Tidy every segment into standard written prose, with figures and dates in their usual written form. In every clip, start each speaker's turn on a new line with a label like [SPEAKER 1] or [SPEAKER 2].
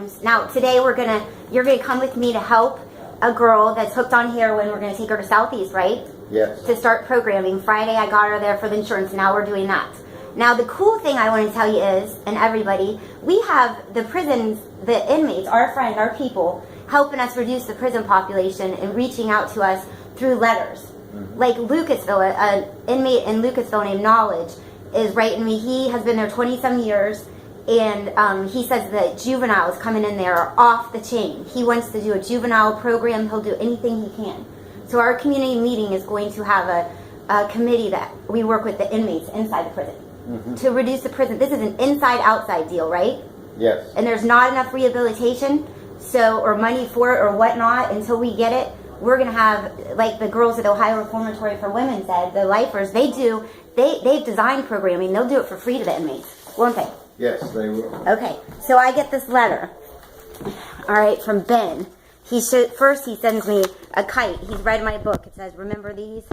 [SPEAKER 1] programs. Now today you're gonna come with me to help a girl that's hooked on heroin. We're gonna take her to Southeast, right?
[SPEAKER 2] Yes.
[SPEAKER 1] To start programming. Friday I got her there for the insurance. Now we're doing that. Now the cool thing I want to tell you is, and everybody, we have the prisons, the inmates, our friends, our people, helping us reduce the prison population and reaching out to us through letters. Mm-hmm. Like Lucasville, an inmate in Lucasville named Knowledge is writing me. He has been there 20-some years, and he says that juveniles coming in there are off the chain. He wants to do a juvenile program. He'll do anything he can. So our community meeting is going to have a committee that we work with the inmates inside the prison. Mm-hmm. To reduce the prison. This is an inside-outside deal, right?
[SPEAKER 2] Yes.
[SPEAKER 1] And there's not enough rehabilitation, or money for it or whatnot until we get it. We're going to have, like the girls at Ohio Reformatory for Women said, the lifers, they've designed programming. They'll do it for free to the inmates, won't they?
[SPEAKER 2] Yes, they will.
[SPEAKER 1] Okay, so I get this letter, all right, from Ben. First he sends me a kite. He's read my book. It says, remember these?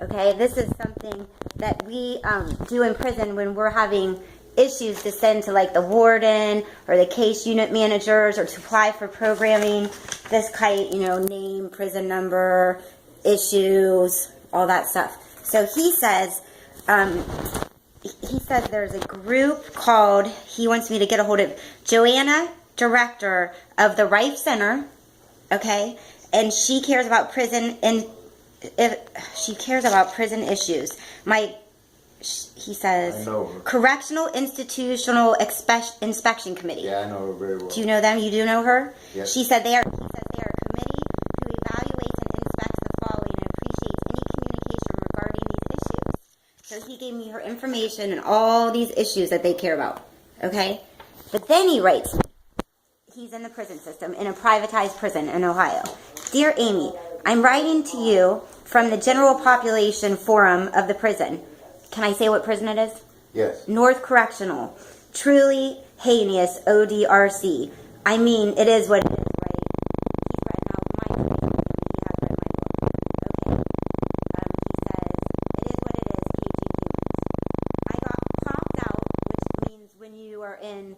[SPEAKER 1] Okay, this is something that we do in prison when we're having issues to send to like the warden or the case unit managers or to apply for programming. This kite, name, prison number, issues, all that stuff. So he says there's a group called, he wants me to get a hold of Joanna, director of the Rife Center, okay, and she cares about prison and she cares about prison issues. He says, Correctional Institutional Inspection Committee.
[SPEAKER 2] Yeah, I know her very well.
[SPEAKER 1] Do you know them? You do know her?
[SPEAKER 2] Yes.
[SPEAKER 1] He said they are a committee who evaluates and inspects the following and appreciates any communication regarding these issues. So he gave me her information and all these issues that they care about. Okay? But then he writes, he's in the prison system, in a privatized prison in Ohio. Dear Amy, I'm writing to you from the General Population Forum of the prison. Can I say what prison it is?
[SPEAKER 2] Yes.
[SPEAKER 1] North Correctional. Truly heinous ODRC. I mean, it is what it is, right? He's read now my information. He has read my book. Okay. He says, it is what it is, caging humans. I got popped out, which means when you are in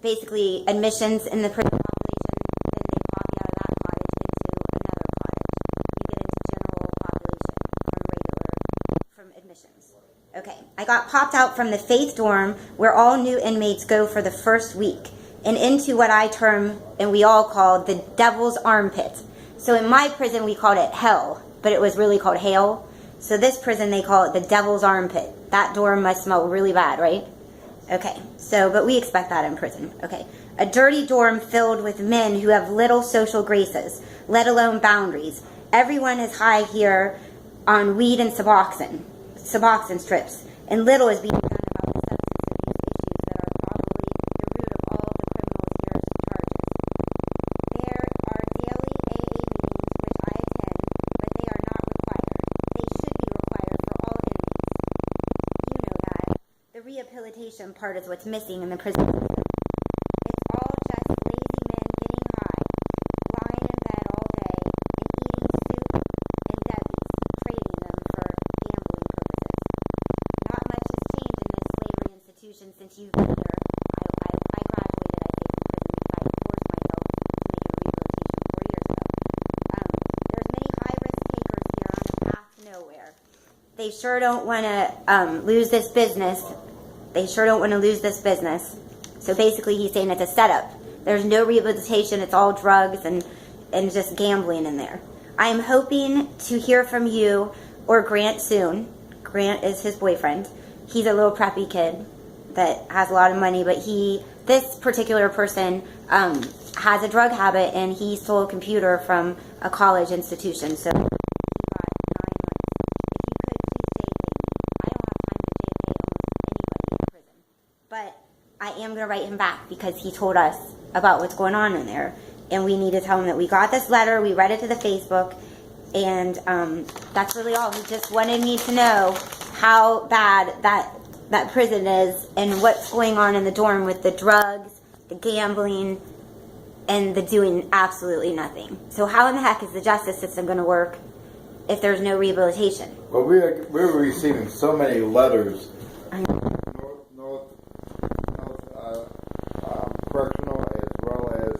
[SPEAKER 1] basically admissions in the prison population, then they pop you out of that cottage into another cottage. You get into general population from admissions. Okay, I got popped out from the Faith dorm where all new inmates go for the first week and into what I term and we all call the devil's armpit. So in my prison we called it hell, but it was really called hell. So this prison they call it the devil's armpit. That dorm must smell really bad, right? Okay, but we expect that in prison. Okay, a dirty dorm filled with men who have little social graces, let alone boundaries. Everyone is high here on weed and Suboxone strips, and little is being done about the substance abuse issues that are probably the root of all of the criminals here's charges. There are daily AA meetings which I attend, but they are not required. They should be required for all inmates. You know that. The rehabilitation part is what's missing in the prison system. It's all just lazy men getting high, lying in bed all day, and eating soup and Debbie's, trading them for gambling purposes. Not much has changed in this slavery institution since you've been here. I graduated, I think, from prison because I forced myself to make a rehabilitation 4 years ago. There's many high-risk takers here on a path to nowhere. They sure don't want to lose this business. So basically he's saying it's a setup. There's no rehabilitation. It's all drugs and just gambling in there. I am hoping to hear from you or Grant soon. Grant is his boyfriend. He's a little preppy kid that has a lot of money, but this particular person has a drug habit and he stole a computer from a college institution. So he got 9 months. If you could please JPay me. I don't have time to JPay almost anybody in prison. But I am going to write him back because he told us about what's going on in there. And we need to tell him that we got this letter, we read it to the Facebook, and that's really all. He just wanted me to know how bad that prison is and what's going on in the dorm with the drugs, the gambling, and the doing absolutely nothing. So how in the heck is the justice system going to work if there's no rehabilitation?
[SPEAKER 2] Well, we're receiving so many letters. North Correctional as well as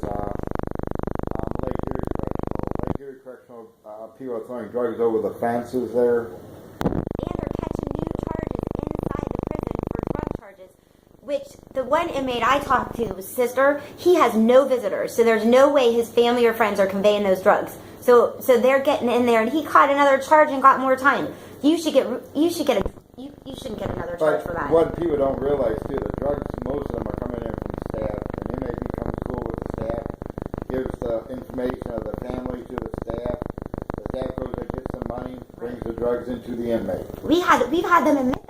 [SPEAKER 2] people are throwing drugs over the fences there.
[SPEAKER 1] And they're catching new charges inside the prison for drug charges. Which the one inmate I talked to, his sister, he has no visitors, so there's no way his family or friends are conveying those drugs. So they're getting in there, and he caught another charge and got more time. You shouldn't get another charge for that.
[SPEAKER 2] What people don't realize too, the drugs, most of them are coming in from staff. An inmate becomes cool with the staff, gives the information of the family to the staff. The staff goes and gets some money, brings the drugs into the inmate.
[SPEAKER 1] We've had them admit